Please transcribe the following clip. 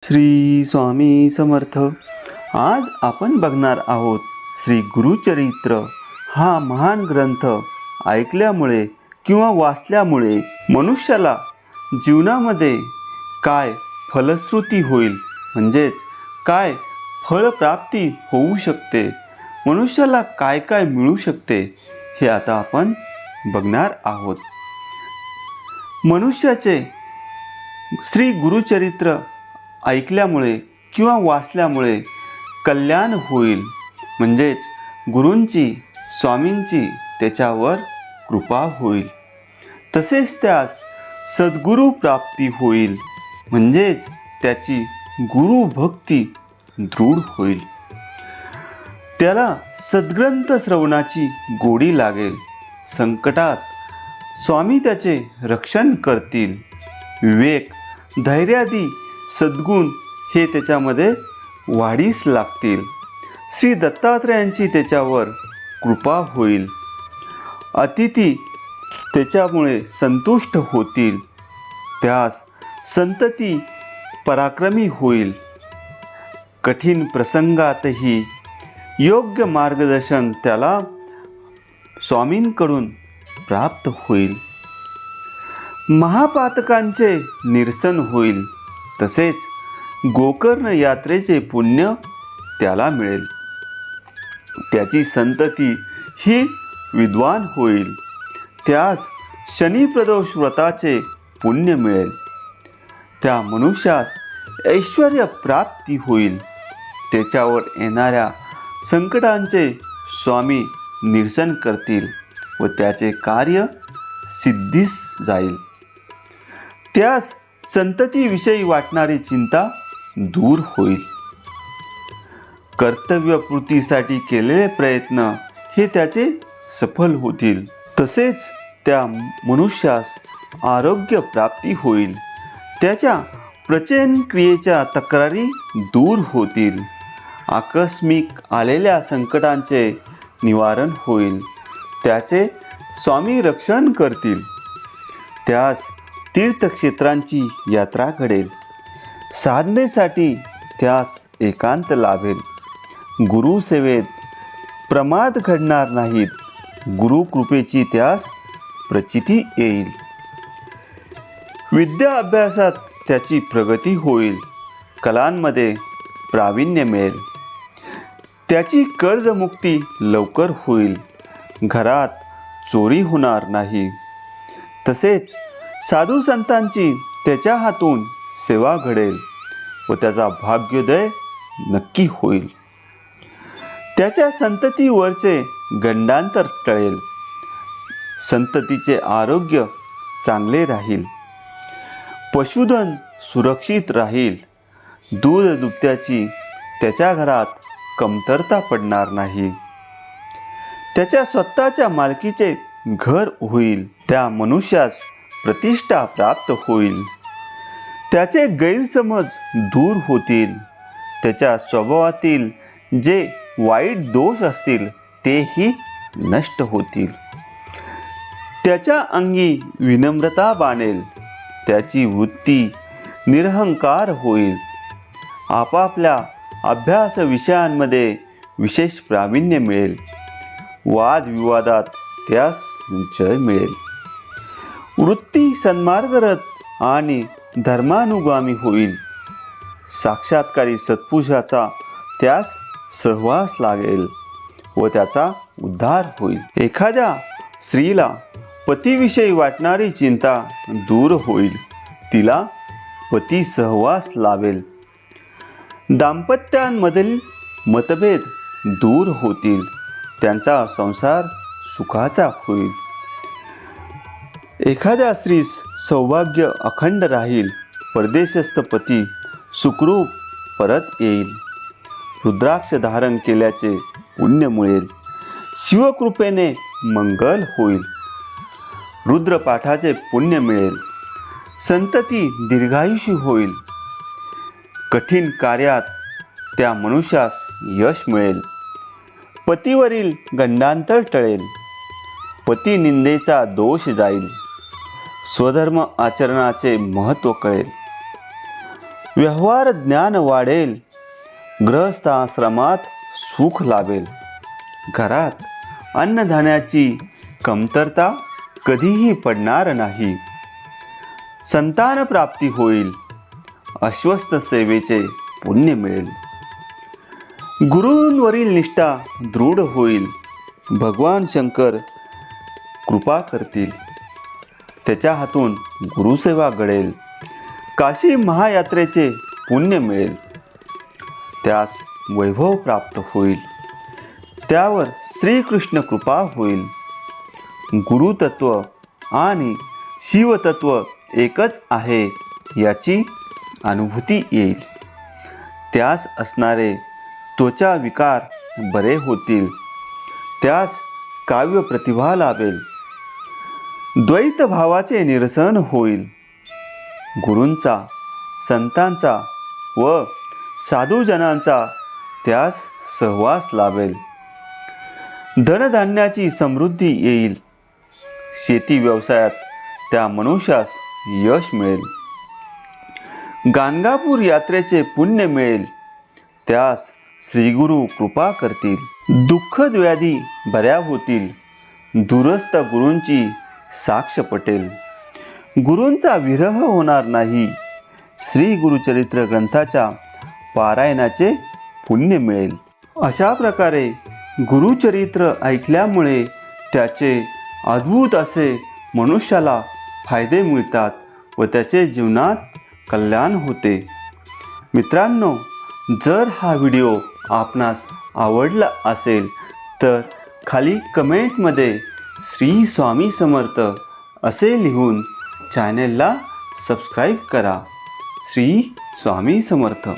श्री स्वामी समर्थ. आज आपण बघणार आहोत श्री गुरुचरित्र हा महान ग्रंथ ऐकल्यामुळे किंवा वाचल्यामुळे मनुष्याला जीवनामध्ये काय फलश्रुती होईल, म्हणजेच काय फलप्राप्ती होऊ शकते, मनुष्याला काय काय मिळू शकते हे आता आपण बघणार आहोत. मनुष्याचे श्री गुरुचरित्र ऐकल्यामुळे किंवा वाचल्यामुळे कल्याण होईल, म्हणजेच गुरूंची स्वामींची त्याच्यावर कृपा होईल. तसेच त्यास सद्गुरू प्राप्ती होईल, म्हणजेच त्याची गुरुभक्ती दृढ होईल. त्याला सद्ग्रंथ श्रवणाची गोडी लागेल. संकटात स्वामी त्याचे रक्षण करतील. विवेक, धैर्यादी सद्गुण हे त्याच्यामध्ये वाढीस लागतील. श्री दत्तात्रयांची त्याच्यावर कृपा होईल. अतिथी त्याच्यामुळे संतुष्ट होतील. त्यास संतती पराक्रमी होईल. कठीण प्रसंगातही योग्य मार्गदर्शन त्याला स्वामींकडून प्राप्त होईल. महापातकांचे निरसन होईल. तसेच गोकर्ण यात्रेचे पुण्य त्याला मिळेल. त्याची संतती ही विद्वान होईल. त्यास शनिप्रदोष व्रताचे पुण्य मिळेल. त्या मनुष्यास ऐश्वर्य प्राप्ती होईल. त्याच्यावर येणाऱ्या संकटांचे स्वामी निरसन करतील व त्याचे कार्य सिद्धीस जाईल. त्यास संततीविषयी वाटणारी चिंता दूर होईल. कर्तव्यपूर्तीसाठी केलेले प्रयत्न हे त्याचे सफल होतील. तसेच त्या मनुष्यास आरोग्य प्राप्ती होईल. त्याच्या प्रचन क्रियेच्या तक्रारी दूर होतील. आकस्मिक आलेल्या संकटांचे निवारण होईल. त्याचे स्वामी रक्षण करतील. त्यास तीर्थक्षेत्रांची यात्रा घडेल. साधनेसाठी त्यास एकांत लाभेल. गुरुसेवेत प्रमाद घडणार नाहीत. गुरुकृपेची त्यास प्रचिती येईल. विद्या अभ्यासात त्याची प्रगती होईल. कलांमध्ये प्रावीण्य मिळेल. त्याची कर्जमुक्ती लवकर होईल. घरात चोरी होणार नाही. तसेच साधू संतांची त्याच्या हातून सेवा घडेल व त्याचा भाग्योदय नक्की होईल. त्याच्या संततीवरचे गंडांतर टळेल. संततीचे आरोग्य चांगले राहील. पशुधन सुरक्षित राहील. दूध दुभत्याची त्याच्या घरात कमतरता पडणार नाही. त्याच्या स्वतःच्या मालकीचे घर होईल. त्या मनुष्यास प्रतिष्ठा प्राप्त होईल. त्याचे गैरसमज दूर होतील. त्याच्या स्वभावातील जे वाईट दोष असतील तेही नष्ट होतील. त्याच्या अंगी विनम्रता बाणेल. त्याची वृत्ती निरहंकार होईल. आपापल्या अभ्यास विषयांमध्ये विशेष प्रावीण्य मिळेल. वादविवादात त्यास जय मिळेल. वृत्ती सन्मार्गरत आणि धर्मानुगामी होईल. साक्षात्कारी सत्पुरुषाचा त्यास सहवास लागेल व त्याचा उद्धार होईल. एखाद्या स्त्रीला पतीविषयी वाटणारी चिंता दूर होईल. तिला पती सहवास लाभेल. दाम्पत्यांमधील मतभेद दूर होतील. त्यांचा संसार सुखाचा होईल. एखाद्या स्त्रीस सौभाग्य अखंड राहील. परदेशस्थ पती सुखरूप परत येईल. रुद्राक्ष धारण केल्याचे पुण्य मिळेल. शिवकृपेने मंगल होईल. रुद्रपाठाचे पुण्य मिळेल. संतती दीर्घायुषी होईल. कठीण कार्यात त्या मनुष्यास यश मिळेल. पतीवरील गंडांतर टळेल. पती निंदेचा दोष जाईल. स्वधर्म आचरणाचे महत्त्व कळेल. व्यवहार ज्ञान वाढेल, गृहस्थाश्रमात सुख लाभेल, घरात अन्नधान्याची कमतरता कधीही पडणार नाही, संतान प्राप्ती होईल, अश्वस्थ सेवेचे पुण्य मिळेल, गुरूंवरील निष्ठा दृढ होईल, भगवान शंकर कृपा करतील, त्याच्या हातून गुरुसेवा घडेल, काशी महायात्रेचे पुण्य मिळेल, त्यास वैभव प्राप्त होईल, त्यावर श्रीकृष्ण कृपा होईल, गुरुतत्व आणि शिवतत्व एकच आहे याची अनुभूती येईल, त्यास असणारे त्वचा विकार बरे होतील, त्यास काव्य प्रतिभा लाभेल, द्वैत भावाचे निरसन होईल, गुरूंचा, संतांचा व साधुजनांचा त्यास सहवास लाभेल, धनधान्याची समृद्धी येईल, शेती व्यवसायात त्या मनुष्यास यश मिळेल, गाणगापूर यात्रेचे पुण्य मिळेल, त्यास श्रीगुरु कृपा करतील, दुःखद व्याधी बऱ्या होतील, दूरस्थ गुरूंची साक्ष पटेल, गुरूंचा विरह होणार नाही, श्री गुरुचरित्र ग्रंथाच्या पारायणाचे पुण्य मिळेल. अशा प्रकारे गुरुचरित्र ऐकल्यामुळे त्याचे अद्भुत असे मनुष्याला फायदे मिळतात व त्याचे जीवनात कल्याण होते. मित्रांनो, जर हा व्हिडिओ आपणास आवडला असेल तर खाली कमेंटमध्ये श्री स्वामी समर्थ असे लिहून चॅनेलला सबस्क्राईब करा. श्री स्वामी समर्थ.